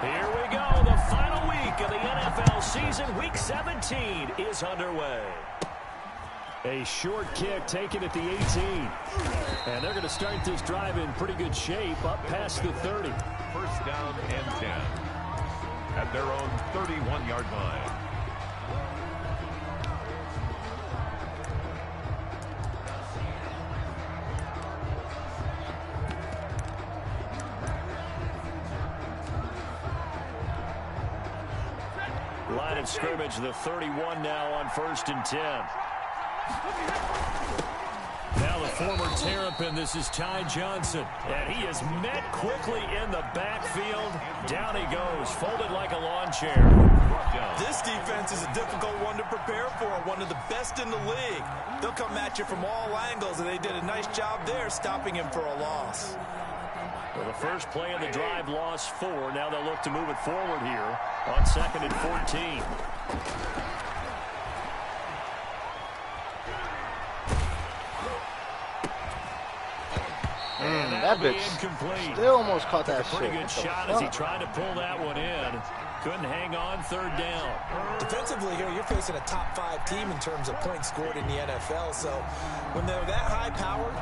Here we go. The final week of the NFL season. Week 17 is underway. A short kick taken at the 18. And they're going to start this drive in pretty good shape up past the 30. First down and 10 at their own 31-yard line. Line of scrimmage, the 31 now on 1st and 10. Now the former Terrapin, this is Ty Johnson. And he is met quickly in the backfield. Down he goes, folded like a lawn chair. This defense is a difficult one to prepare for, one of the best in the league. They'll come at you from all angles, and they did a nice job there stopping him for a loss. Well, the first play of the drive lost 4. Now they'll look to move it forward here on 2nd and 14. That bitch still almost caught that shit. Pretty good shot as he tried to pull that one in. Couldn't hang on 3rd down. Defensively here, you're facing a top 5 team in terms of points scored in the NFL. So when they're that high powered,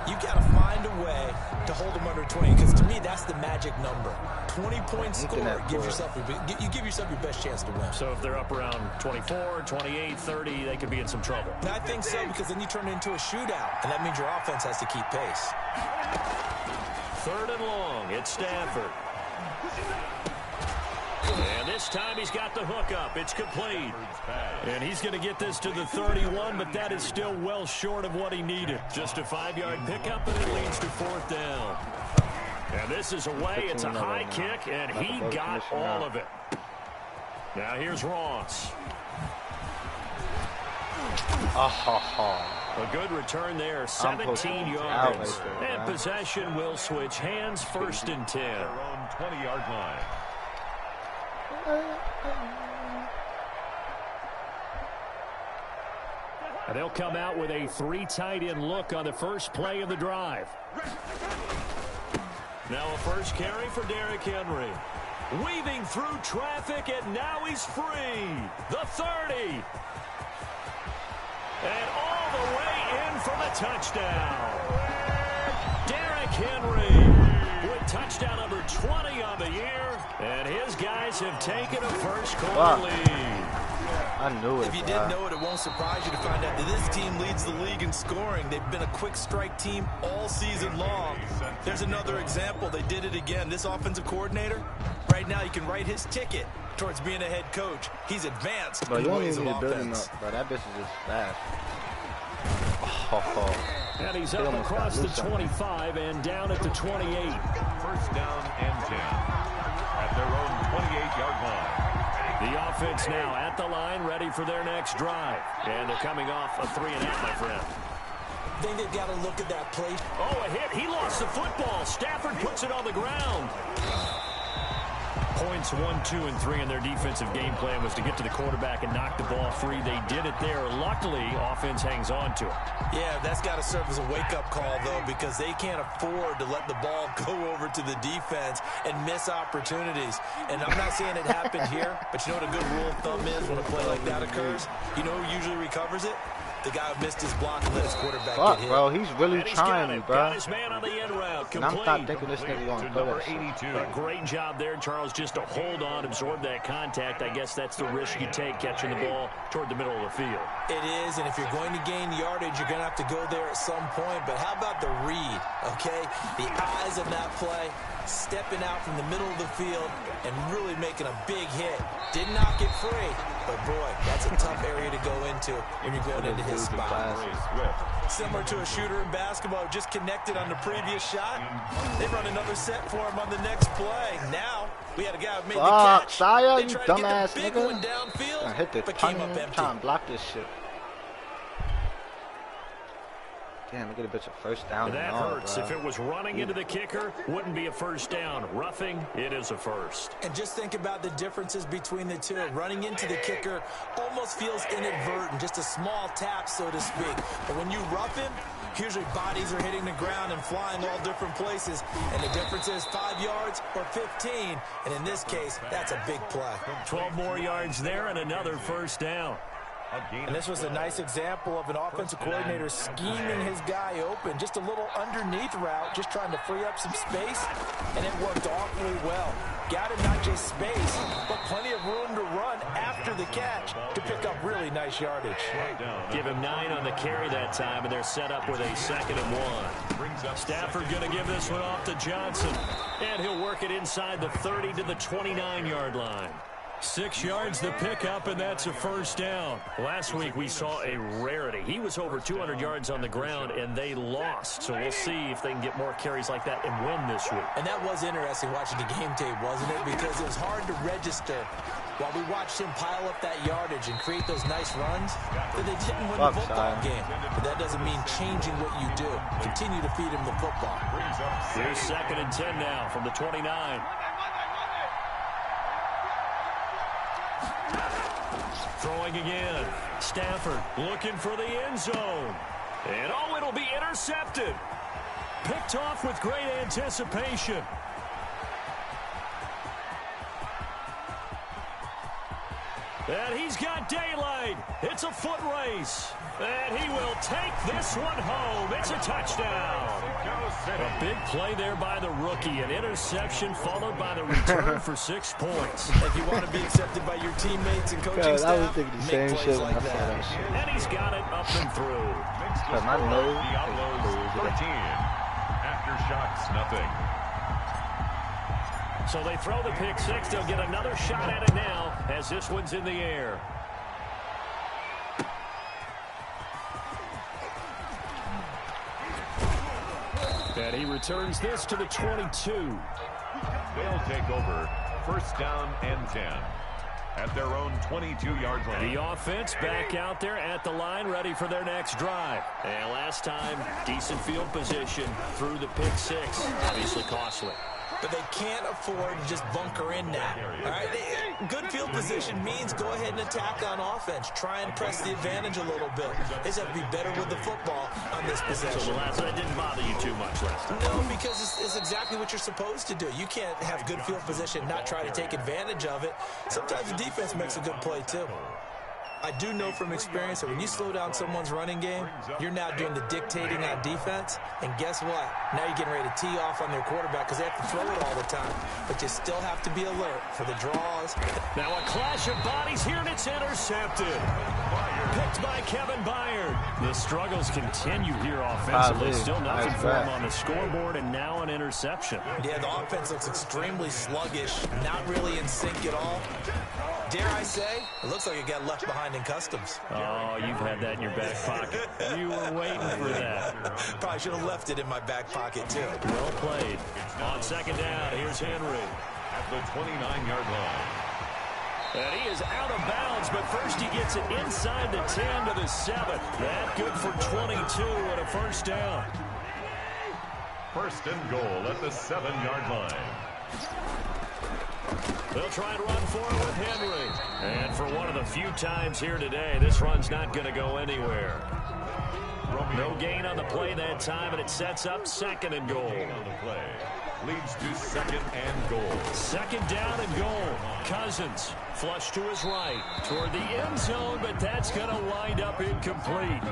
you got to find a way to hold them under 20. Because to me, that's the magic number. 20 points scored, you give yourself your best chance to win. So if they're up around 24, 28, 30, they could be in some trouble. I think so, because then you turn it into a shootout, and that means your offense has to keep pace. 3rd and long, it's Stafford. And this time he's got the hook up. It's complete. And he's going to get this to the 31, but that is still well short of what he needed. Just a 5-yard pickup, and it leads to 4th down. And this is away. It's a high kick, and he got all of it. Now here's Ross. A good return there, 17 yards. And possession will switch hands, 1st and 10. Their own 20-yard line. And they'll come out with a 3 tight end look on the first play of the drive. Now a first carry for Derrick Henry. Weaving through traffic, and now he's free. The 30. And all the way in for the touchdown. Derrick Henry with touchdown number 20 on the year. And his guys have taken a first-quarter lead. I knew it. If you didn't know it, it won't surprise you to find out that this team leads the league in scoring. They've been a quick strike team all season long. There's another example. They did it again. This offensive coordinator, right now, you can write his ticket towards being a head coach. He's advanced in the ways of offense. Bro, that bitch is just fast. And he's up across the 25 and down at the 28. First down and 10 at their own 28-yard line. The offense now at the line, ready for their next drive. And they're coming off a 3-and-out, my friend. I think they've got to look at that play. Oh, a hit. He lost the football. Stafford puts it on the ground. Points 1, 2, and 3 in their defensive game plan was to get to the quarterback and knock the ball free. They did it there. Luckily, offense hangs on to it. Yeah, that's got to serve as a wake-up call, though, because they can't afford to let the ball go over to the defense and miss opportunities. And I'm not saying it happened here, but you know what a good rule of thumb is when a play like that occurs? You know who usually recovers it? The guy who missed his block and let his quarterback get hit. Bro, he's really trying, bro. Got his man on the end route. And I'm not thinking this nigga gonna play that shit. A great job there, Charles, just to hold on, absorb that contact. I guess that's the risk you take, catching the ball toward the middle of the field. It is, and if you're going to gain yardage, you're going to have to go there at some point. But how about the read, okay? The eyes of that play, stepping out from the middle of the field and really making a big hit. Did not get free, but boy, that's a tough area to go into when you're going into his spot. Similar to a shooter in basketball, just connected on the previous shot. They run another set for him on the next play. Now, we had a guy who made the catch. JoSiah, you dumbass big nigga. one downfield, I hit the but came up empty. trying to block this shit. Damn, I get a bitch a first down. And that hurts. If it was running into the kicker, wouldn't be a first down. Roughing, it is a first. And just think about the differences between the two. Running into the kicker almost feels inadvertent, just a small tap, so to speak. But when you rough him, Usually bodies are hitting the ground and flying all different places, and the difference is 5 yards or 15, and in this case, that's a big play. 12 more yards there and another first down. And this was a nice example of an offensive coordinator scheming his guy open. Just a little underneath route, just trying to free up some space, and it worked awfully well. Got him not just space, but plenty of room to run after the catch to pick up really nice yardage. Give him 9 on the carry that time, and they're set up with a 2nd and 1. Stafford going to give this one off to Johnson, and he'll work it inside the 30 to the 29-yard line. 6 yards the pickup, and that's a first down. Last week we saw a rarity. He was over 200 yards on the ground, and they lost. So we'll see if they can get more carries like that and win this week. And that was interesting watching the game tape, wasn't it? Because it was hard to register while we watched him pile up that yardage and create those nice runs that they didn't win the football game. But that doesn't mean changing what you do. Continue to feed him the football. Here's 2nd and 10 now from the 29. Throwing again. Stafford looking for the end zone. And oh, it'll be intercepted. Picked off with great anticipation. And he's got daylight. It's a foot race. And he will take this one home. It's a touchdown. A big play there by the rookie. An interception followed by the return for 6 points. If you want to be accepted by your teammates and coaching staff, I was thinking the same shit when I saw that shit. And he's got it up and through. But my nose Diablos 13. Aftershocks, nothing. So they throw the pick 6. They'll get another shot at it now as this one's in the air. And he returns this to the 22. They'll take over 1st down and 10 at their own 22-yard line. The offense back out there at the line, ready for their next drive. And last time, decent field position through the pick 6. Obviously costly. But they can't afford to just bunker in that. All right? Good field position means go ahead and attack on offense. Try and press the advantage a little bit. They just have to be better with the football on this possession. So that didn't bother you too much last time. No, because it's exactly what you're supposed to do. You can't have good field position and not try to take advantage of it. Sometimes the defense makes a good play, too. I do know from experience that when you slow down someone's running game, you're now doing the dictating on defense. And guess what? Now you're getting ready to tee off on their quarterback because they have to throw it all the time. But you still have to be alert for the draws. Now a clash of bodies here, and it's intercepted. Picked by Kevin Byard. The struggles continue here offensively. Still nothing for him on the scoreboard, and now an interception. Yeah, the offense looks extremely sluggish, not really in sync at all. Dare I say, it looks like it got left behind in customs. Oh, you've had that in your back pocket. You were waiting for that. Probably should have left it in my back pocket, too. Well played. On 2nd down, here's Henry. At the 29-yard line. And he is out of bounds, but first he gets it inside the 10 to the 7. That good for 22 and a first down. 1st and goal at the 7-yard line. They'll try and run for it with Henry. And for one of the few times here today, this run's not going to go anywhere. No gain on the play that time, and it sets up 2nd and goal. On the play leads to 2nd and goal. 2nd down and goal. Cousins flush to his right toward the end zone, but that's going to wind up incomplete.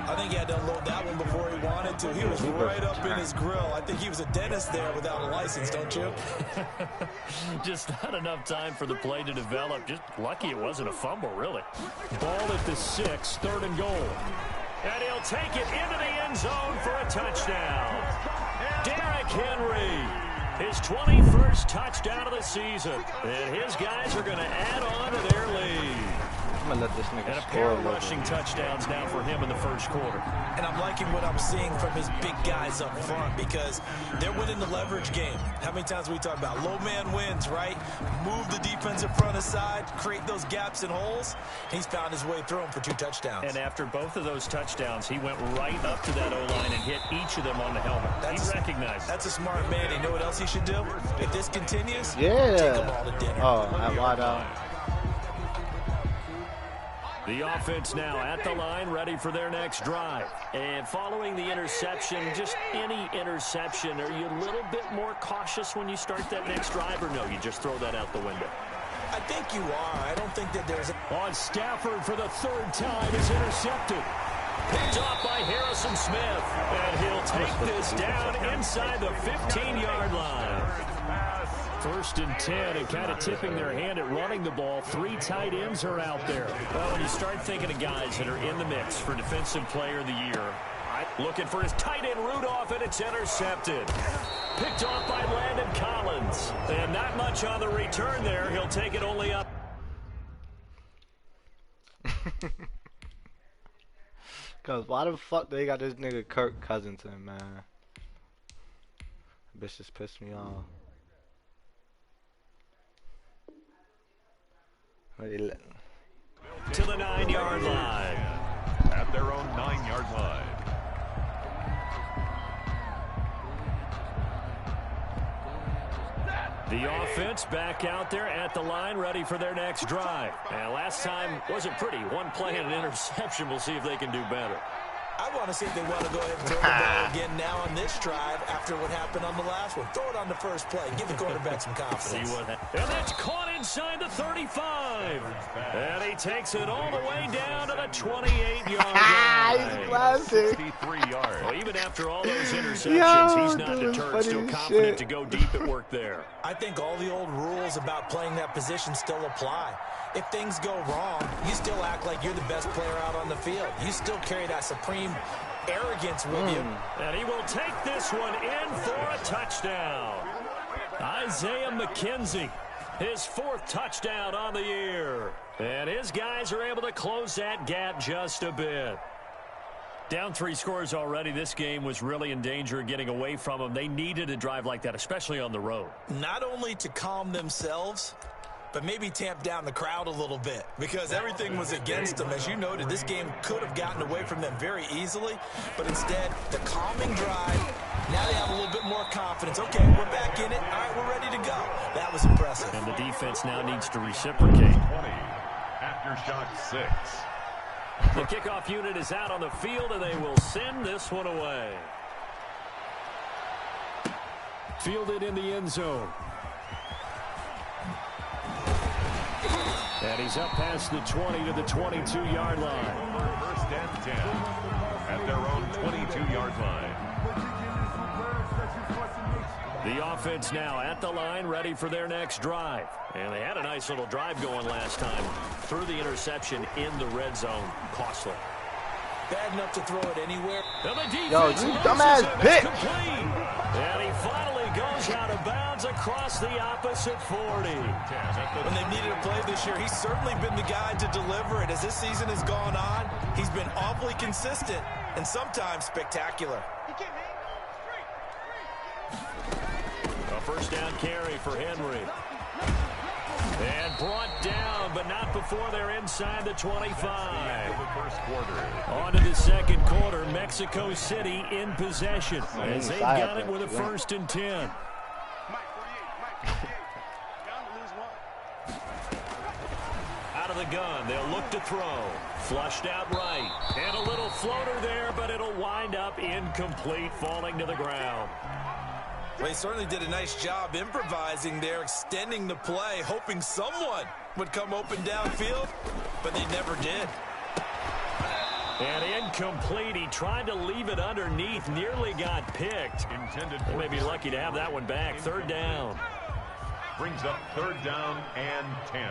I think he had to unload that one before he wanted to. He was right up in his grill. I think he was a dentist there without a license, don't you? Just not enough time for the play to develop. Just lucky it wasn't a fumble, really. Ball at the 6, 3rd and goal. And he'll take it into the end zone for a touchdown. Derrick Henry, his 21st touchdown of the season. And his guys are going to add on to their lead. I'm going to let this nigga and a score pair a of little rushing bit. touchdowns now for him in the first quarter. And I'm liking what I'm seeing from his big guys up front because they're winning the leverage game. How many times we talk about low man wins, right? Move the defensive front aside, create those gaps and holes. He's found his way through them for 2 touchdowns. And after both of those touchdowns, he went right up to that O-line and hit each of them on the helmet. He recognized it. That's a smart man. You know what else he should do? If this continues, Yeah. take them all to dinner. Oh, I wide out. The offense now at the line, ready for their next drive. And following the interception, just any interception, are you a little bit more cautious when you start that next drive, or no, you just throw that out the window? I think you are. I don't think that there's On Stafford for the third time is intercepted. Picked off by Harrison Smith. And he'll take this down inside the 15-yard line. 1st and 10, and kind of tipping their hand at running the ball. 3 tight ends are out there. Well, when you start thinking of guys that are in the mix for Defensive Player of the Year, looking for his tight end Rudolph, and it's intercepted. Picked off by Landon Collins. And not much on the return there. He'll take it only up. Cause why the fuck they got this nigga Kirk Cousins in, man? Bitch just pissed me off. To the 9-yard line. At their own 9-yard line. The offense back out there at the line, ready for their next drive. And last time wasn't pretty. 1 play and an interception. We'll see if they can do better. I want to see if they want to go ahead and throw the ball again now on this drive after what happened on the last one. Throw it on the first play. Give the quarterback some confidence. See what happens. And that's caught inside the 35. And he takes it all the way down to the 28-yard line. He's classic. 63 yards. Well, even after all those interceptions, he's not deterred. Still confident to go deep at work there. I think all the old rules about playing that position still apply. If things go wrong, you still act like you're the best player out on the field. You still carry that supreme arrogance with you. And he will take this one in for a touchdown. Isaiah McKenzie, his 4th touchdown on the year. And his guys are able to close that gap just a bit. Down 3 scores already. This game was really in danger of getting away from them. They needed a drive like that, especially on the road. Not only to calm themselves, but maybe tamp down the crowd a little bit because everything was against them. As you noted, this game could have gotten away from them very easily, but instead, the calming drive, now they have a little bit more confidence. Okay, we're back in it. All right, we're ready to go. That was impressive. And the defense now needs to reciprocate. 20, aftershock 6. The kickoff unit is out on the field, and they will send this one away. Fielded in the end zone. And he's up past the 20 to the 22-yard line. 1st and 10 at their own 22-yard line. The offense now at the line, ready for their next drive. And they had a nice little drive going last time. Threw the interception in the red zone. Costly. Bad enough to throw it anywhere. And the defense Yo, you dumbass bitch. Complete. And he finally goes out of bounds across the opposite 40. When they've needed a play this year, he's certainly been the guy to deliver it. As this season has gone on, he's been awfully consistent and sometimes spectacular. A 1st down carry for Henry. And brought down, but not before they're inside the 25. On to the 2nd quarter. Mexico City in possession as they've got it with a 1st and 10. Out of the gun, they'll look to throw. Flushed out right. And a little floater there, but it'll wind up incomplete, falling to the ground. Well, he certainly did a nice job improvising there, extending the play, hoping someone would come open downfield, but they never did. And incomplete. He tried to leave it underneath, nearly got picked. They may be lucky to have that one back. 3rd down. Brings up 3rd down and 10.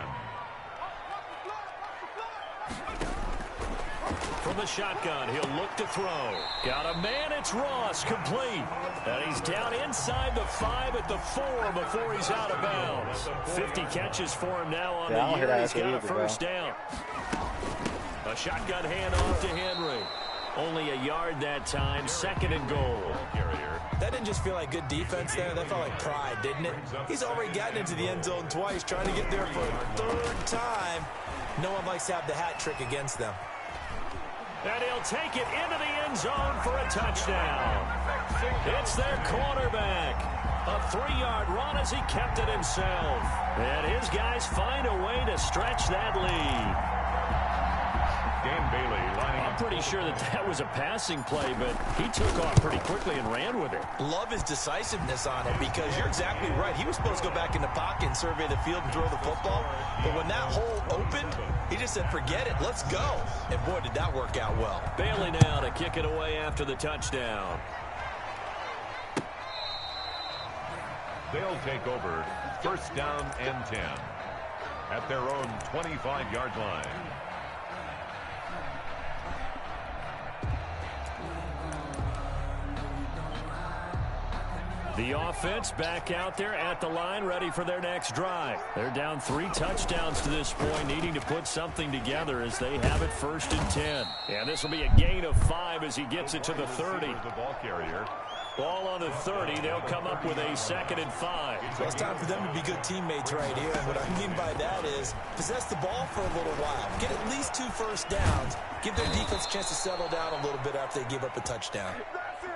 From the shotgun, he'll look to throw. Got a man, it's Ross, complete. And he's down inside the 5 at the 4 before he's out of bounds. 50 catches for him now on the year. He's got a 1st down. A shotgun handoff to Henry. Only a yard that time, 2nd and goal. That didn't just feel like good defense there. That felt like pride, didn't it? He's already gotten into the end zone twice, trying to get there for a 3rd time. No one likes to have the hat trick against them. And he'll take it into the end zone for a touchdown. It's their quarterback. A 3-yard run as he kept it himself. And his guys find a way to stretch that lead. Dan Bailey lining up. I'm pretty sure that was a passing play, but he took off pretty quickly and ran with it. Love his decisiveness on it because you're exactly right. He was supposed to go back in the pocket and survey the field and throw the football. But when that hole opened, he just said, forget it, let's go. And boy, did that work out well. Bailey now to kick it away after the touchdown. They'll take over first down and 10 at their own 25-yard line. The offense back out there at the line, ready for their next drive. They're down 3 touchdowns to this point, needing to put something together as they have it 1st and 10. And this will be a gain of 5 as he gets it to the 30. The ball carrier. Ball on the 30. They'll come up with a 2nd and 5. Well, it's time for them to be good teammates right here. And what I mean by that is possess the ball for a little while. Get at least 2 first downs. Give their defense a chance to settle down a little bit after they give up a touchdown.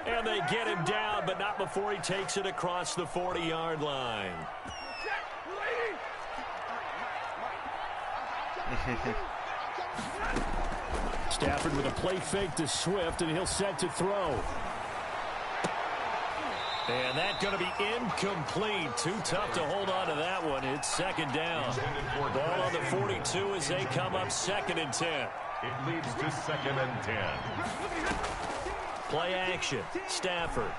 And they get him down, but not before he takes it across the 40-yard line. Stafford with a play fake to Swift, and he'll set to throw. And that's going to be incomplete. Too tough to hold on to that one. It's 2nd down. Ball on the 42 as they come up 2nd and 10. It leads to 2nd and 10. Play action. Stafford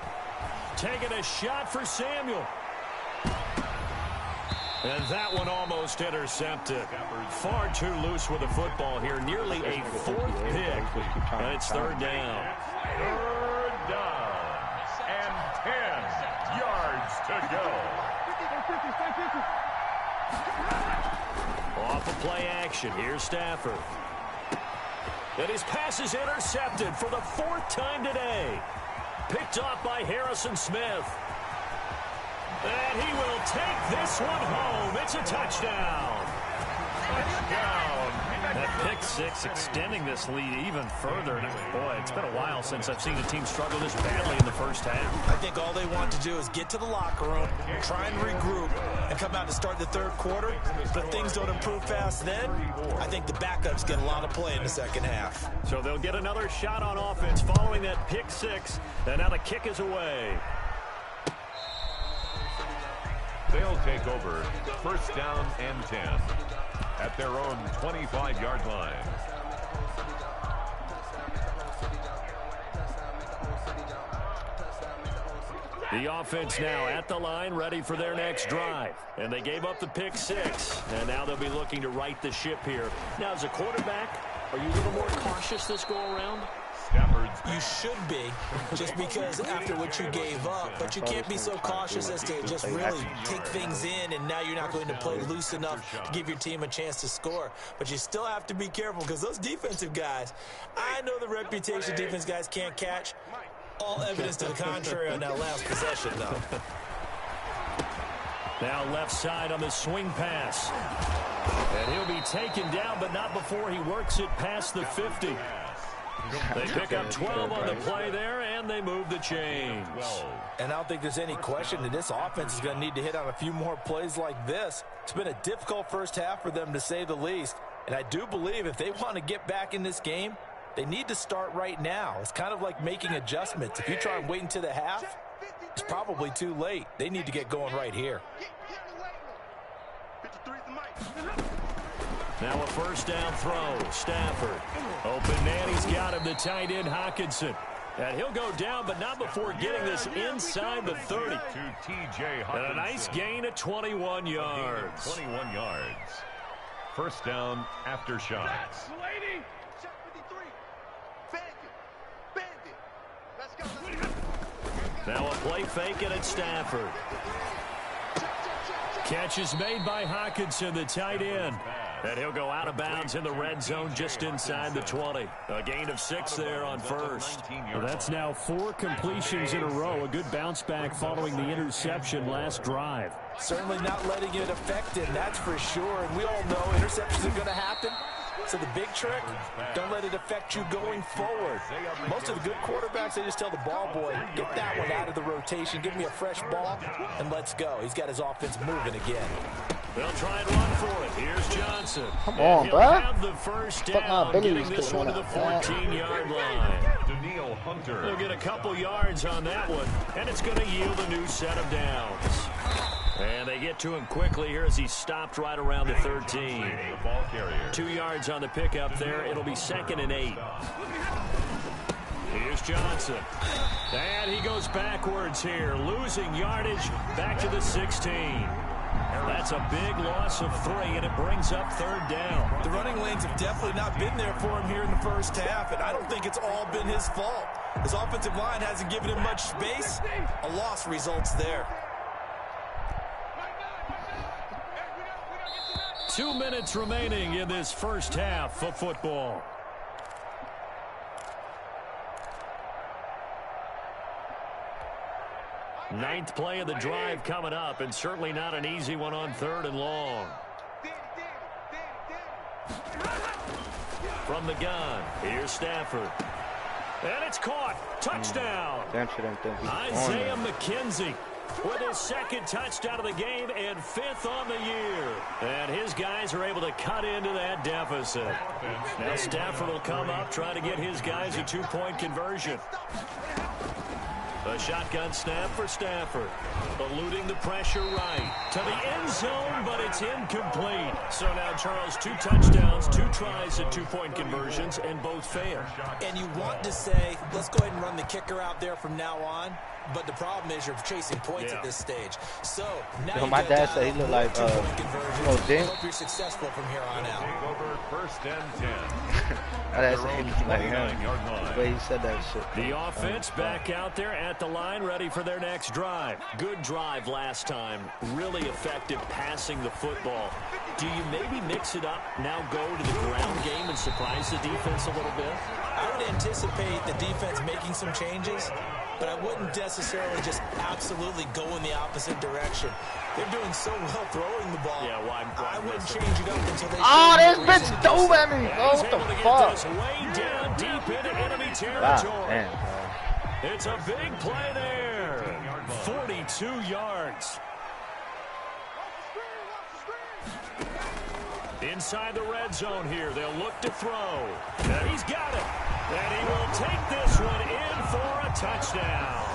taking a shot for Samuel. And that one almost intercepted. Far too loose with the football here. Nearly a 4th pick. And it's 3rd down. 3rd down. And 10 yards to go. Off of play action. Here's Stafford. And his pass is intercepted for the 4th time today. Picked off by Harrison Smith. And he will take this one home. It's a touchdown. Touchdown. That pick 6 extending this lead even further. And boy, it's been a while since I've seen a team struggle this badly in the first half. I think all they want to do is get to the locker room, try and regroup, and come out to start the 3rd quarter. But things don't improve fast then. I think the backups get a lot of play in the 2nd half. So they'll get another shot on offense following that pick 6. And now the kick is away. They'll take over first down and 10 at their own 25-yard line. The offense now at the line, ready for their next drive. And they gave up the pick 6. And now they'll be looking to right the ship here. Now, as a quarterback, are you a little more cautious this go-around? You should be, just because after what you gave up, but you can't be so cautious as to just really take things in, and now you're not going to play loose enough to give your team a chance to score. But you still have to be careful because those defensive guys, I know the reputation defense guys can't catch. All evidence to the contrary on that last possession, though. Now left side on the swing pass. And he'll be taken down, but not before he works it past the 50. They pick up 12 on the play there, and they move the chains. And I don't think there's any question that this offense is going to need to hit on a few more plays like this. It's been a difficult first half for them, to say the least. And I do believe if they want to get back in this game, they need to start right now. It's kind of like making adjustments. If you try and wait until the half, it's probably too late. They need to get going right here. Now a first down throw. Stafford. Open man. He's got him, the tight end, Hockenson. And he'll go down, but not before getting this inside the 30. To T.J. Hockenson. And a nice gain of 21 yards. 21 yards. First down after shots. Now a play fake, and it's Stafford. Catch is made by Hockenson, the tight end. And he'll go out of bounds in the red zone just inside the 20. A gain of 6 there on first. Well, that's now 4 completions in a row. A good bounce back following the interception last drive. Certainly not letting it affect him, that's for sure. And we all know interceptions are going to happen. So the big trick, don't let it affect you going forward. Most of the good quarterbacks, they just tell the ball boy, get that one out of the rotation, give me a fresh ball, and let's go. He's got his offense moving again. They'll try and run for it. Here's Johnson. Come on, he'll bro. have the first Fuck my down, Billy getting was this one to the putting on that. 14-yard line. Daniil Hunter. They'll get a couple yards on that one, and it's going to yield a new set of downs. And they get to him quickly here as he stopped right around the 13. The ball carrier. 2 yards on the pickup there. It'll be 2nd and 8. Here's Johnson. And he goes backwards here, losing yardage back to the 16. That's a big loss of 3, and it brings up 3rd down. The running lanes have definitely not been there for him here in the first half, and I don't think it's all been his fault. His offensive line hasn't given him much space. A loss results there. 2 minutes remaining in this first half of football. Ninth play of the drive coming up, and certainly not an easy one on 3rd and long. From the gun, here's Stafford. And it's caught. Touchdown. Isaiah McKenzie with his 2nd touchdown of the game and 5th on the year. And his guys are able to cut into that deficit. Now Stafford will come up, try to get his guys a 2-point conversion. A shotgun snap for Stafford. Eluding the pressure right. To the end zone, but it's incomplete. So now, Charles, 2 touchdowns, 2 tries at 2-point conversions, and both fail. And you want to say, let's go ahead and run the kicker out there from now on. But the problem is you're chasing points at this stage. So now my dad said he looked like I hope you're successful from here on out. Over 1st and 10. My dad said he looked like him. The way he said that shit. The offense back out there at the line, ready for their next drive. Good drive last time. Really effective passing the football. Do you maybe mix it up, now go to the ground game and surprise the defense a little bit? I would anticipate the defense making some changes, but I wouldn't necessarily just absolutely go in the opposite direction. They're doing so well throwing the ball. Yeah, why I wouldn't change it up until they this bitch dove at me. He's What the able to get fuck? this way down deep into enemy territory. It's a big play there. 42 yards. Inside the red zone here. They'll look to throw. And he's got it. And he will take this one in for a touchdown.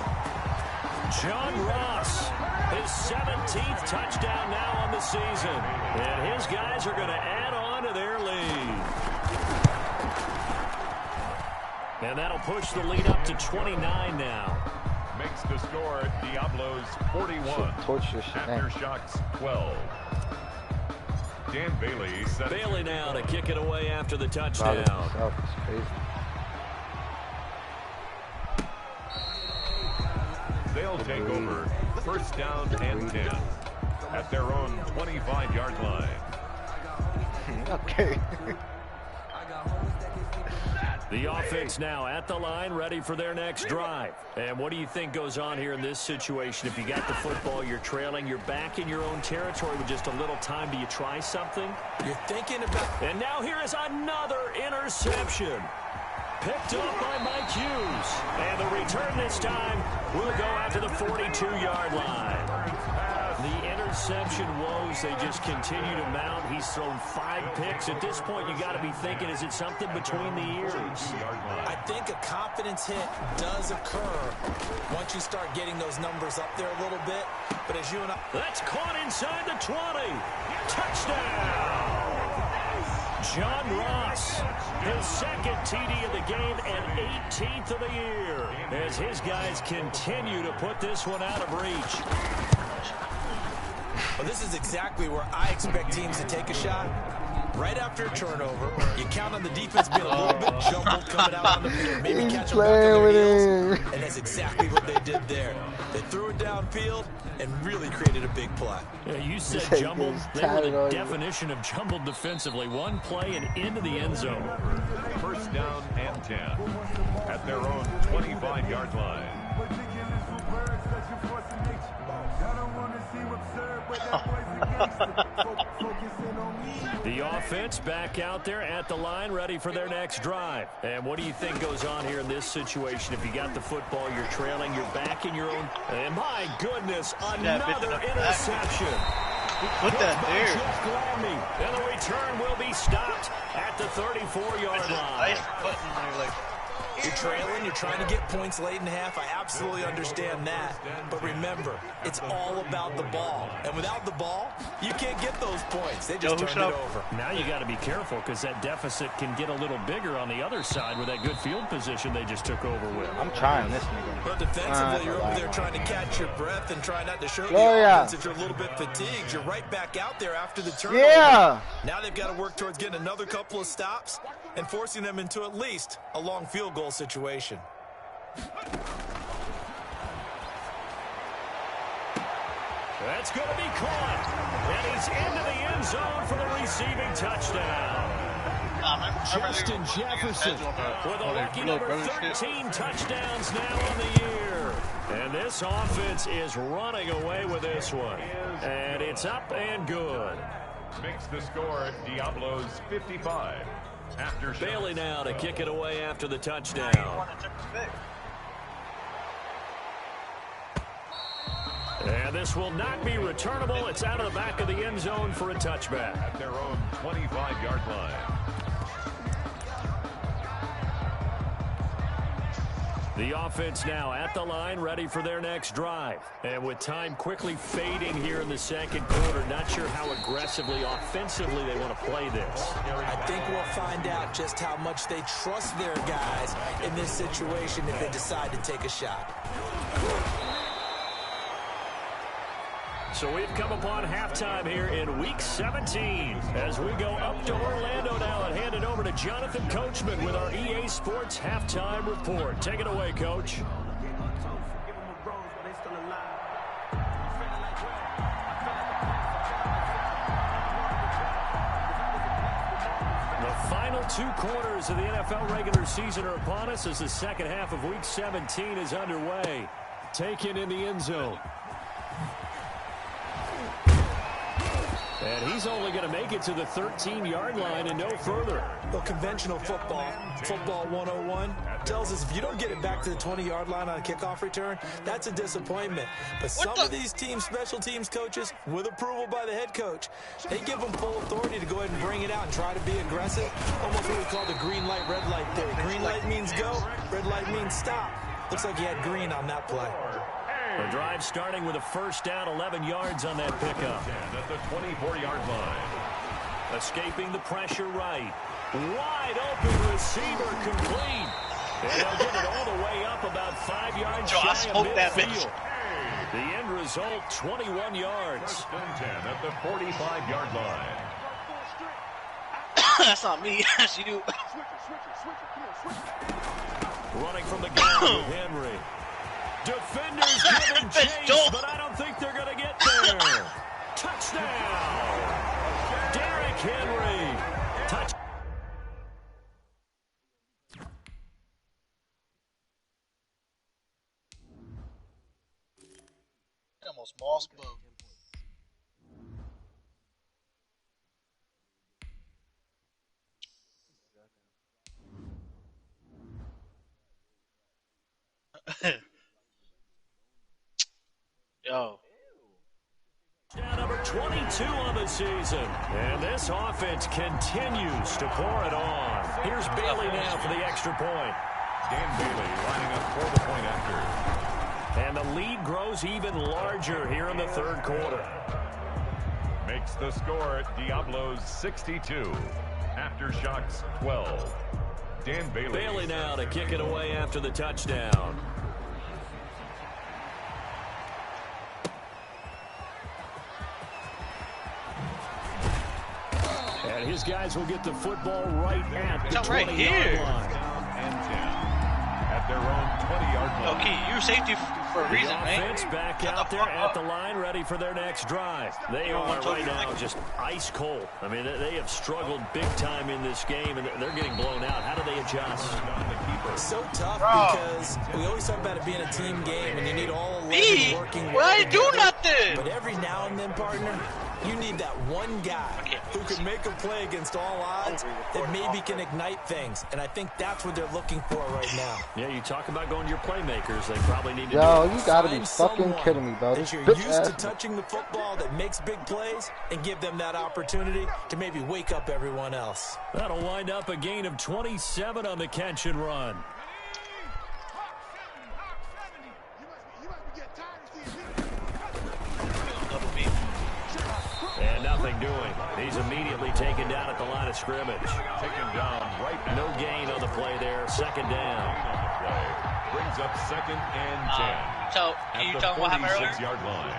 John Ross, his 17th touchdown now on the season. And his guys are going to add on to their lead. And that'll push the lead up to 29 now. Makes the score Diablos 41. Aftershocks 12. Dan Bailey set Bailey now to kick it away after the touchdown. They'll take over 1st down and 10 at their own 25-yard line. Okay. The offense now at the line, ready for their next drive. And what do you think goes on here in this situation? If you got the football, you're trailing, you're back in your own territory with just a little time. Do you try something? You're thinking about... And now here is another interception. Picked up by Mike Hughes. And the return this time will go out to the 42-yard line. The interception woes, they just continue to mount. He's thrown 5 picks. At this point, you got to be thinking, is it something between the ears? I think a confidence hit does occur once you start getting those numbers up there a little bit. But as you and I... That's caught inside the 20. Touchdown! John Ross, his 2nd TD of the game and 18th of the year, as his guys continue to put this one out of reach. Well, this is exactly where I expect teams to take a shot. Right after a turnover, you count on the defense being a little bit jumbled coming out on the field. Maybe catch them back on their heels. And that's exactly what they did there. They threw it downfield and really created a big play. Yeah, you said jumbled. They were the definition of jumbled defensively. One play and into the end zone. 1st down and 10 at their own 25-yard line. The offense back out there at the line, ready for their next drive. And what do you think goes on here in this situation? If you got the football, you're trailing, you're back in your own... And my goodness, another interception. Put that there. And the return will be stopped at the 34-yard line. You're trailing, you're trying to get points late in half. I absolutely understand that. But remember, it's all about the ball. And without the ball, you can't get those points. They just turned it over. Now you got to be careful because that deficit can get a little bigger on the other side with that good field position they just took over with. I'm trying this nigga. But defensively, you're over there trying to catch your breath and try not to show the offense that you're a little bit fatigued. You're right back out there after the turnover. Yeah. Now they've got to work towards getting another couple of stops and forcing them into at least a long field goal situation. That's going to be caught. And he's into the end zone for the receiving touchdown. Justin Jefferson with a lucky number 13 touchdowns now on the year. And this offense is running away with this one. And it's up and good. Makes the score Diablos 55. After Bailey now to kick it away after the touchdown. And this will not be returnable. It's out of the back of the end zone for a touchback. At their own 25-yard line. The offense now at the line, ready for their next drive. And with time quickly fading here in the second quarter, not sure how aggressively, offensively they want to play this. I think we'll find out just how much they trust their guys in this situation if they decide to take a shot. So we've come upon halftime here in Week 17 as we go up to Orlando now and hand it over to Jonathan Coachman with our EA Sports Halftime Report. Take it away, Coach. The final two quarters of the NFL regular season are upon us as the second half of Week 17 is underway. Taken in the end zone. And he's only going to make it to the 13-yard line and no further. Well, conventional football 101, tells us if you don't get it back to the 20-yard line on a kickoff return, that's a disappointment. But some of these teams, special teams coaches, with approval by the head coach, they give them full authority to go ahead and bring it out and try to be aggressive. Almost what we call the green light, red light theory. Green light means go, red light means stop. Looks like he had green on that play. The drive starting with a first down, 11 yards on that pickup. At the 24-yard line. Escaping the pressure right. Wide open receiver complete. And they'll get it all the way up about 5 yards shy of midfield. The end result, 21 yards. First and 10 at the 45-yard line. That's not me. That's you. Running from the gun with Henry. Defenders giving chase, but I don't think they're going to get there. Touchdown! Derrick Henry. Touch. Almost moss bow. Yo. Number 22 on the season. And this offense continues to pour it on. Here's Bailey now for the extra point. Dan Bailey lining up for the point after. And the lead grows even larger here in the third quarter. Makes the score Diablos 62. Aftershocks 12. Dan Bailey. Bailey now to kick it away after the touchdown. And his guys will get the football right at the 20-yard line. And 10 at their own 20-yard line. Okay, you're safety for a reason, man. Offense back out there at the line, ready for their next drive. They are right now just ice cold. I mean, they have struggled big time in this game, and they're getting blown out. How do they adjust? So tough because we always talk about it being a team game, and you need all 11 working well. Well, I do nothing. But every now and then, partner, You need that one guy who can make a play against all odds that maybe can ignite things. And I think that's what they're looking for right now. Yeah, you talk about going to your playmakers. They probably need to Yo, do you gotta be Find fucking someone kidding me, bro. that This you're bitch used to ass. touching the football that makes big plays and give them that opportunity to maybe wake up everyone else. That'll wind up a gain of 27 on the catch and run. And nothing doing. He's immediately taken down at the line of scrimmage. Taken down right now. No gain on the play there. Second down. Brings up 2nd and 10. So, at you the talking about what happened earlier? 46-yard line.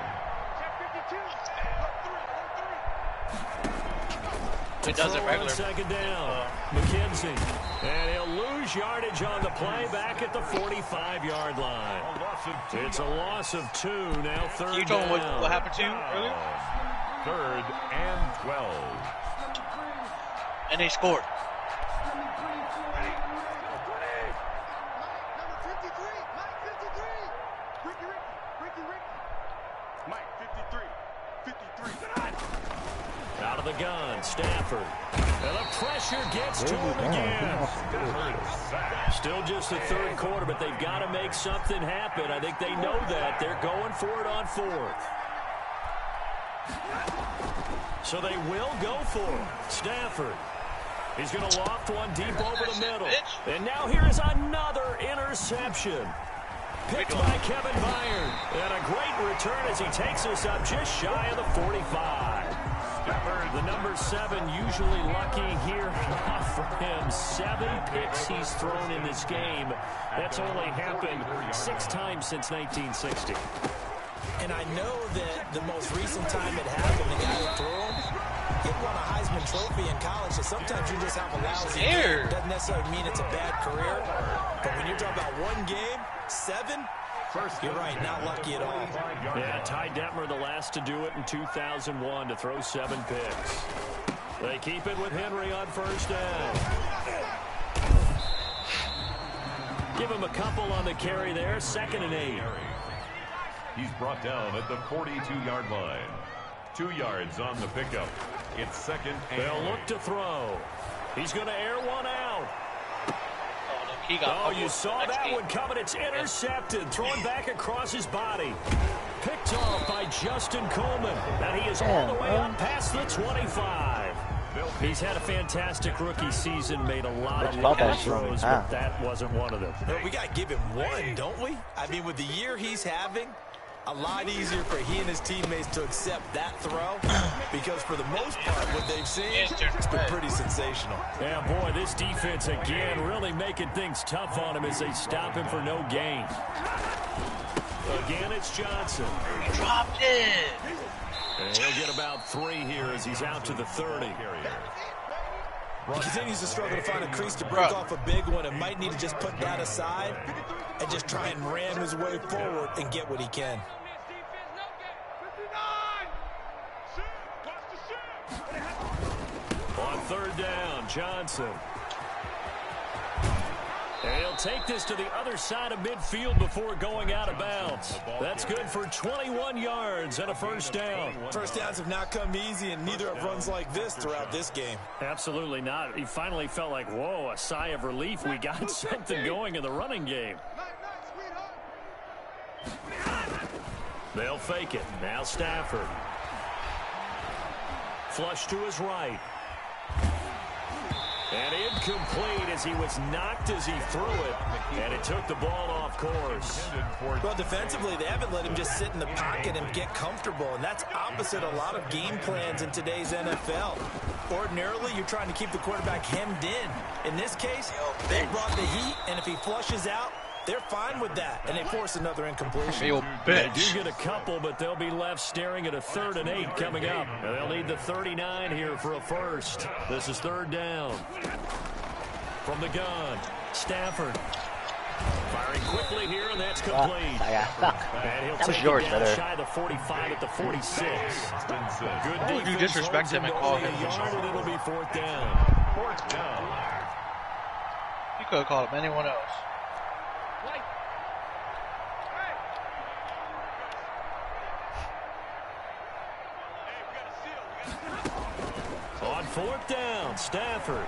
It does it Throw on regular. second down. McKenzie. And he'll lose yardage on the play back at the 45-yard line. It's a loss of 2. Now third You told me down. what happened to you earlier? 3rd and 12. And they scored. Out of the gun, Stafford. And the pressure gets to him again. Still just the third quarter, but they've got to make something happen. I think they know that. They're going for it on 4th. So they will go for it. Stafford. He's going to loft one deep over the middle. And now here's another interception. Picked by Kevin Byard. And a great return as he takes us up just shy of the 45. The number 7 usually lucky here. Not for him. 7 picks he's thrown in this game. That's only happened 6 times since 1960. And I know that the most recent time it happened, the guy who threw him, he won a Heisman Trophy in college, so sometimes you just have a lousy game. Doesn't necessarily mean it's a bad career. But when you're talking about one game, 7, you're right, not lucky at all. Yeah, Ty Detmer, the last to do it in 2001, to throw 7 picks. They keep it with Henry on first down. Give him a couple on the carry there, 2nd and 8. He's brought down at the 42-yard line. 2 yards on the pickup. It's 2nd and They'll look to throw. He's going to air one out. Oh, you saw that one coming. It's intercepted. Thrown back across his body. Picked off by Justin Coleman. And he is all the way up past the 25. He's had a fantastic rookie season, made a lot of lucky throws, but that wasn't one of them. Well, we got to give him one, don't we? I mean, with the year he's having, a lot easier for he and his teammates to accept that throw because for the most part, what they've seen, it's been pretty sensational. Yeah, boy, this defense again really making things tough on him as they stop him for no gain. Again, it's Johnson. He dropped it. And he'll get about 3 here as he's out to the 30. He continues to struggle to find a crease to break off a big one and might need to just put that aside and just try and ram his way forward and get what he can. On third down, Johnson. And he'll take this to the other side of midfield before going out of bounds. That's good for 21 yards and a first down. First downs have not come easy, and neither have runs like this throughout this game. Absolutely not. He finally felt like, whoa, a sigh of relief. We got something going in the running game. They'll fake it. Now Stafford. Flush to his right. And incomplete as he was knocked as he threw it. And it took the ball off course. Well, defensively, they haven't let him just sit in the pocket and get comfortable. And that's opposite a lot of game plans in today's NFL. Ordinarily, you're trying to keep the quarterback hemmed in. In this case, they brought the heat, and if he flushes out, they're fine with that, and they force another incompletion. They do get a couple, but they'll be left staring at a 3rd and 8 coming up. And they'll need the 39 here for a first. This is third down. From the gun, Stafford. Firing quickly here, and that's complete. And he'll take it down shy of the 45 at the 46. Good defense. You disrespect him and call him. It'll be 4th down. 4th down. You could have called him anyone else. 4th down. Stafford.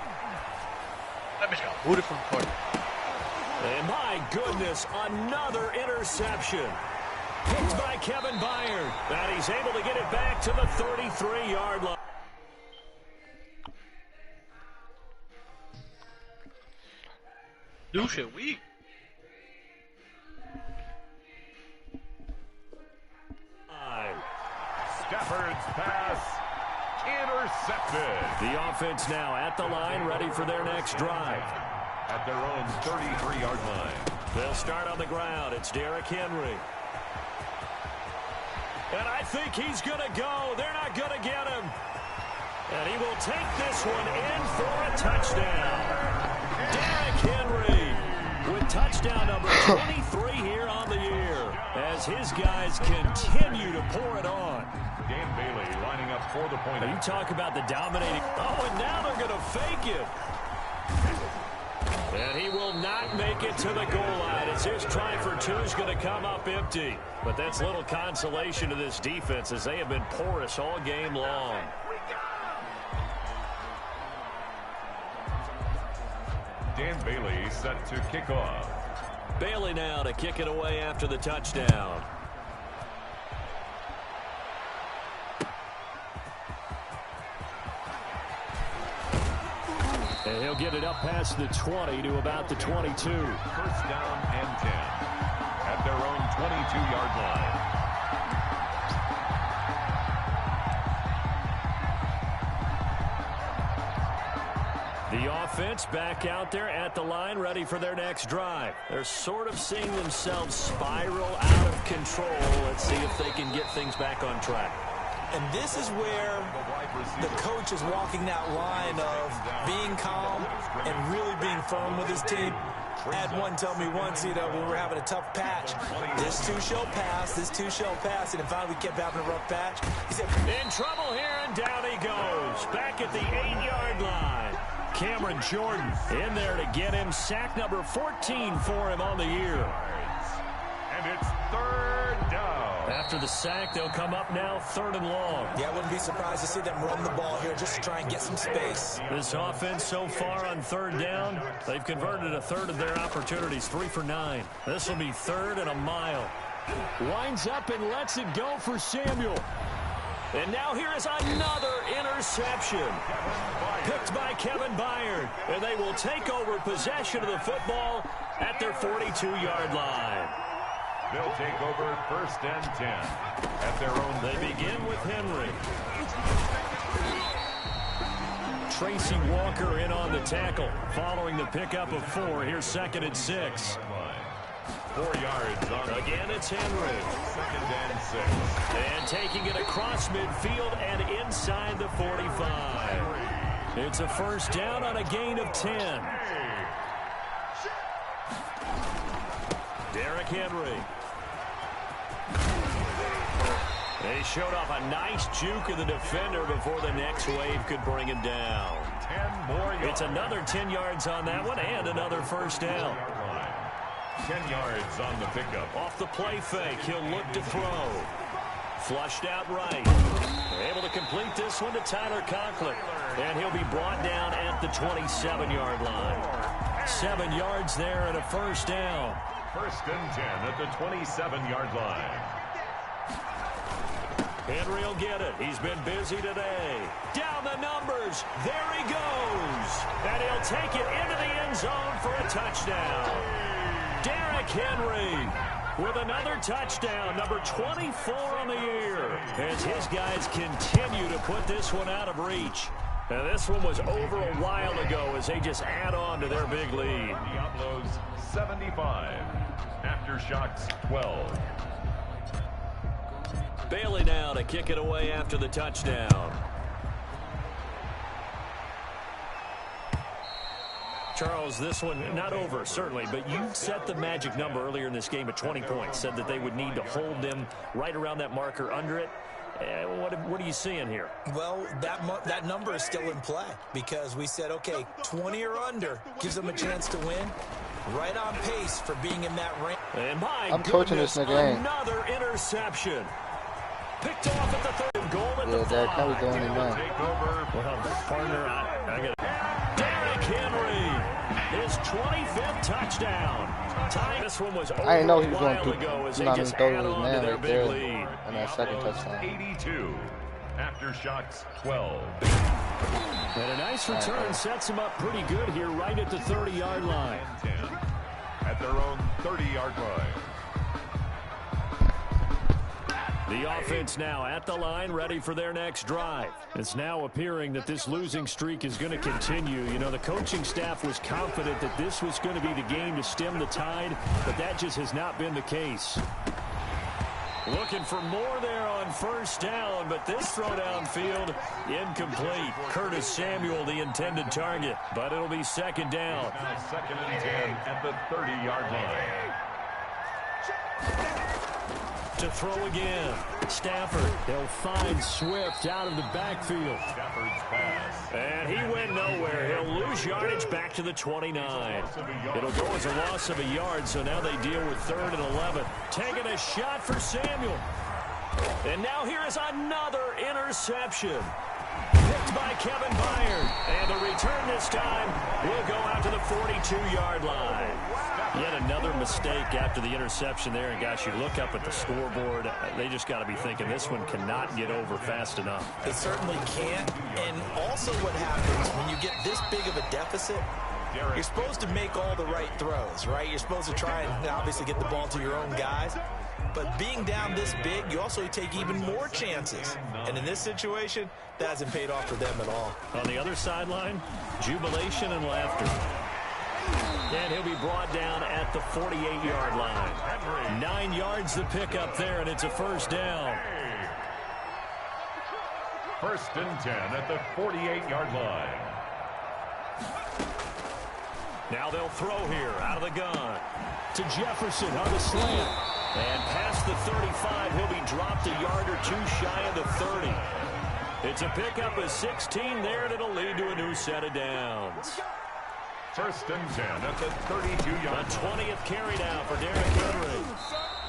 Let me go. Booted from the corner. And my goodness, another interception. Picked by Kevin Byard. And he's able to get it back to the 33-yard line. Do shit weak. Stafford's pass intercepted. The offense now at the line, ready for their next drive. At their own 33-yard line. They'll start on the ground. It's Derrick Henry. And I think he's going to go. They're not going to get him. And he will take this one in for a touchdown. Derrick Henry with touchdown number 23 here on the year as his guys continue to pour it on. Dan Bailey lining up for the point. You talk about the dominating. Oh, and now they're going to fake it. And he will not make it to the goal line as his try for two is going to come up empty. But that's little consolation to this defense as they have been porous all game long. Dan Bailey set to kick off. Bailey now to kick it away after the touchdown. And he'll get it up past the 20 to about the 22. 1st down and 10 at their own 22-yard line. The offense back out there at the line, ready for their next drive. They're sort of seeing themselves spiral out of control. Let's see if they can get things back on track. And this is where the coach is walking that line of being calm and really being firm with his team. I had one tell me once, when we were having a tough patch, this too shall pass, this too shall pass. And finally we kept having a rough patch. He said, in trouble here, and down he goes. Back at the 8-yard line. Cameron Jordan in there to get him. Sack number 14 for him on the year. And it's 3rd down. After the sack, they'll come up now 3rd and long. yeah, I wouldn't be surprised to see them run the ball here just to try and get some space. This offense so far on 3rd down, they've converted a third of their opportunities, 3 for 9. This will be 3rd and a mile. Winds up and lets it go for Samuel. And now here is another interception. Picked by Kevin Byard. And they will take over possession of the football at their 42-yard line. They'll take over 1st and 10 at their own. They begin with Henry. Tracy Walker in on the tackle. Following the pickup of 4. Here's 2nd and 6. 4 yards on. Again, it's Henry. 2nd and 6. And taking it across midfield and inside the 45. It's a 1st down on a gain of 10. Derrick Henry. They showed off a nice juke of the defender before the next wave could bring him down. 10 more yards. It's another 10 yards on that one and another 1st down. 10 yards on the pickup. Off the play fake, he'll look to throw. Flushed out right. Able to complete this one to Tyler Conklin. And he'll be brought down at the 27-yard line. 7 yards there and a 1st down. 1st and 10 at the 27-yard line. Henry will get it. He's been busy today. Down the numbers. There he goes. And he'll take it into the end zone for a touchdown. Derrick Henry with another touchdown, number 24 on the year, as his guys continue to put this one out of reach. And this one was over a while ago as they just add on to their big lead. Diablos 75. Aftershocks 12. Bailey now to kick it away after the touchdown. Charles, this one not over, certainly, but you set the magic number earlier in this game at 20 points, said that they would need to hold them right around that marker under it. What are you seeing here? Well, that number is still in play because we said, okay, 20 or under gives them a chance to win. Right on pace for being in that range. And my I'm torching this nigga. Another interception. Picked off at the 3rd, goal at the 5. Derrick Henry going in there. Well, partner, I got Derrick Henry, his 25th touchdown. This one was over I didn't know he a was going while to ago as do they not just throw add his on to man their right big there lead. in that second touchdown. 82. Aftershocks 12. And a nice return sets him up pretty good here right at the 30-yard line. 10 at their own 30-yard line. The offense now at the line, ready for their next drive. It's now appearing that this losing streak is going to continue. You know, the coaching staff was confident that this was going to be the game to stem the tide, but that just has not been the case. Looking for more there on first down, but this throw downfield incomplete. Curtis Samuel, the intended target, but it'll be second down. Now second and 10 at the 30-yard line. To throw again. Stafford, they'll find Swift out of the backfield. Stafford's pass. And he went nowhere. He'll lose yardage back to the 29. It'll go as a loss of a yard, so now they deal with 3rd and 11. Taking a shot for Samuel. And now here is another interception. Picked by Kevin Byard. And the return this time will go out to the 42-yard line. Yet another mistake after the interception there. And, gosh, you look up at the scoreboard. They just got to be thinking this one cannot get over fast enough. It certainly can't. And also what happens when you get this big of a deficit, you're supposed to make all the right throws, right? You're supposed to try and obviously get the ball to your own guys. But being down this big, you also take even more chances. And in this situation, that hasn't paid off for them at all. On the other sideline, jubilation and laughter. And he'll be brought down at the 48-yard line. 9 yards to pick up there, and it's a first down. First and 10 at the 48-yard line. Now they'll throw here out of the gun to Jefferson on the slant. And past the 35, he'll be dropped a yard or two shy of the 30. It's a pickup of 16 there, and it'll lead to a new set of downs. First and 10 at the 32-yard line. 20th carry down for Derrick Henry.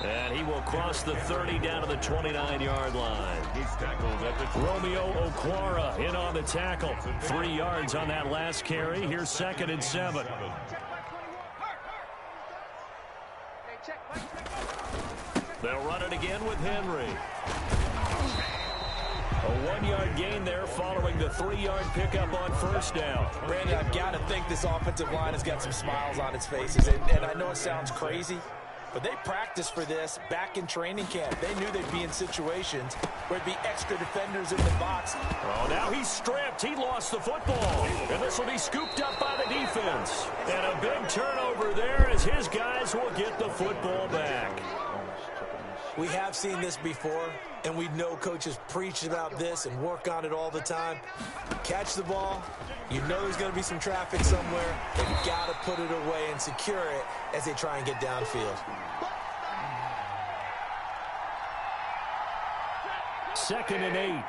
And he will cross the 30 down to the 29-yard line. He's tackled at the Romeo Okwara in on the tackle. 3 yards on that last carry. Here's 2nd and 7. They'll run it again with Henry. A 1-yard gain there following the 3-yard pickup on first down. Brandon, I've got to think this offensive line has got some smiles on its faces. And I know it sounds crazy, but they practiced for this back in training camp. They knew they'd be in situations where there'd be extra defenders in the box. Oh, now he's stripped. He lost the football. And this will be scooped up by the defense. And a big turnover there as his guys will get the football back. We have seen this before, and we know coaches preach about this and work on it all the time. Catch the ball. You know there's going to be some traffic somewhere. They've got to put it away and secure it as they try and get downfield. 2nd and 8.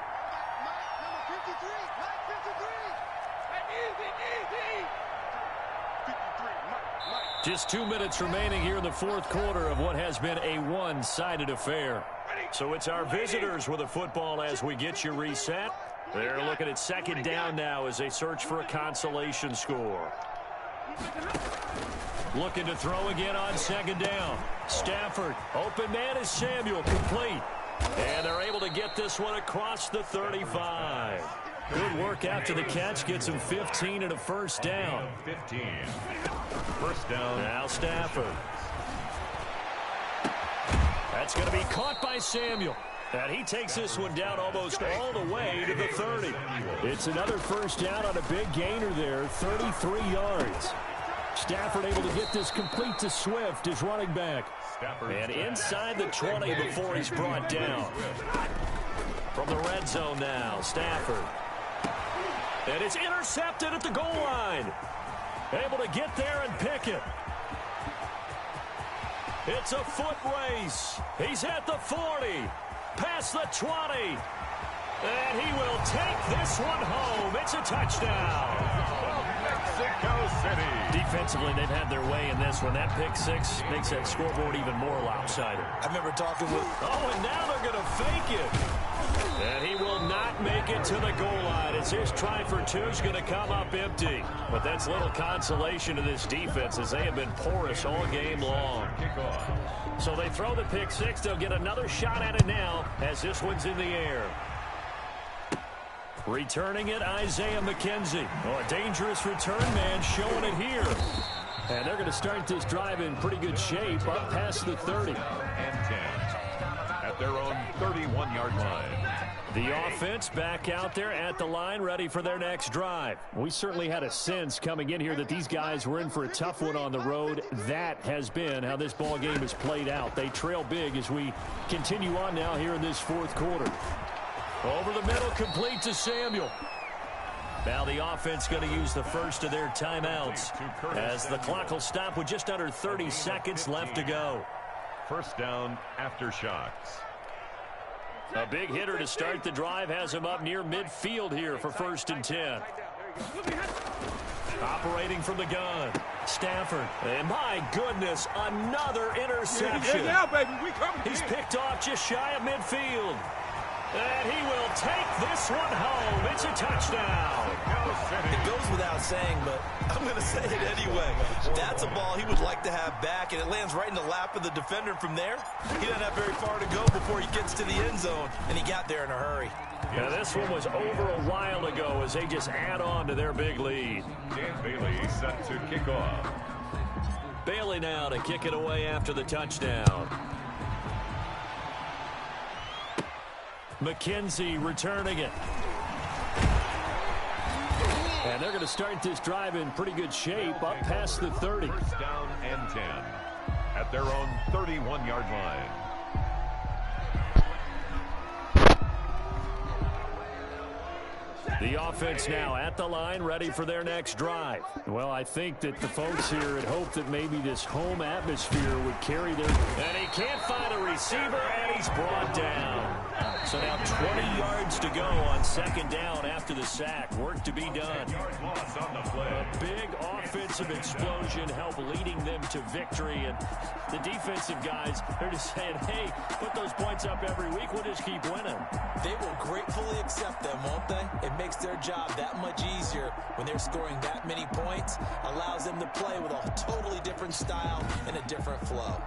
Just 2 minutes remaining here in the fourth quarter of what has been a one-sided affair. So it's our visitors with a football as we get you reset. They're looking at 2nd down now as they search for a consolation score. Looking to throw again on 2nd down. Stafford, open man is Samuel, complete. And they're able to get this one across the 35. Good work after the catch. Gets him 15 and a first down. 15. First down. Now Stafford. That's going to be caught by Samuel. And he takes this one down almost all the way to the 30. It's another first down on a big gainer there, 33 yards. Stafford able to get this complete to Swift, his running back. And inside the 20 before he's brought down. From the red zone now, Stafford. And it's intercepted at the goal line. Able to get there and pick it. It's a foot race. He's at the 40. Past the 20. And he will take this one home. It's a touchdown. Mexico City. Defensively, they've had their way in this one. That pick six makes that scoreboard even more lopsided. I remember talking with... Oh, and now they're going to fake it. And he will not make it to the goal line as his try for two is going to come up empty. But that's little consolation to this defense as they have been porous all game long. So they throw the pick six. They'll get another shot at it now as this one's in the air. Returning it, Isaiah McKenzie. Oh, a dangerous return man showing it here. And they're going to start this drive in pretty good shape up past the 30. And 10 at their own 31-yard line. The offense back out there at the line, ready for their next drive. We certainly had a sense coming in here that these guys were in for a tough one on the road. That has been how this ball game has played out. They trail big as we continue on now here in this fourth quarter. Over the middle, complete to Samuel. Now the offense going to use the first of their timeouts as the clock will stop with just under 30 seconds left to go. First down after shots. A big hitter to start the drive has him up near midfield here for 1st and 10. Operating from the gun, Stafford. And my goodness, another interception. Yeah, baby, we coming. He's picked off just shy of midfield. And he will take this one home. It's a touchdown. It goes without saying, but I'm going to say it anyway. That's a ball he would like to have back, and it lands right in the lap of the defender from there. He doesn't have very far to go before he gets to the end zone, and he got there in a hurry. Yeah, this one was over a while ago as they just add on to their big lead. Dan Bailey set to kick off. Bailey now to kick it away after the touchdown. McKenzie returning it. And they're going to start this drive in pretty good shape up past the 30. First down and 10 at their own 31-yard line. The offense now at the line, ready for their next drive. Well, I think that the folks here had hoped that maybe this home atmosphere would carry their... And he can't find a receiver, and he's brought down. So now 20 yards to go on 2nd down after the sack. Work to be done. A big offensive explosion helped leading them to victory. And the defensive guys, they're just saying, hey, put those points up every week. We'll just keep winning. They will gratefully accept them, won't they? It makes their job that much easier when they're scoring that many points. Allows them to play with a totally different style and a different flow.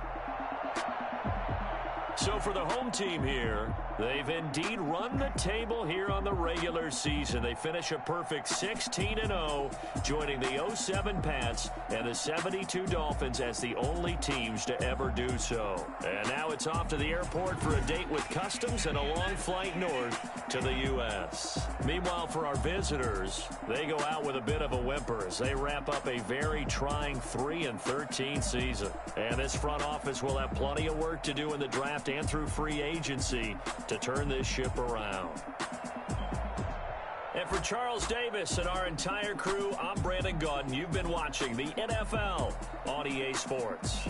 So for the home team here, they've indeed run the table here on the regular season. They finish a perfect 16-0, joining the 07 Pats and the 72 Dolphins as the only teams to ever do so. And now it's off to the airport for a date with Customs and a long flight north to the U.S. Meanwhile, for our visitors, they go out with a bit of a whimper as they wrap up a very trying 3-13 season. And this front office will have plenty of work to do in the draft and through free agency to turn this ship around. And for Charles Davis and our entire crew, I'm Brandon Gaudin. You've been watching the NFL on EA Sports.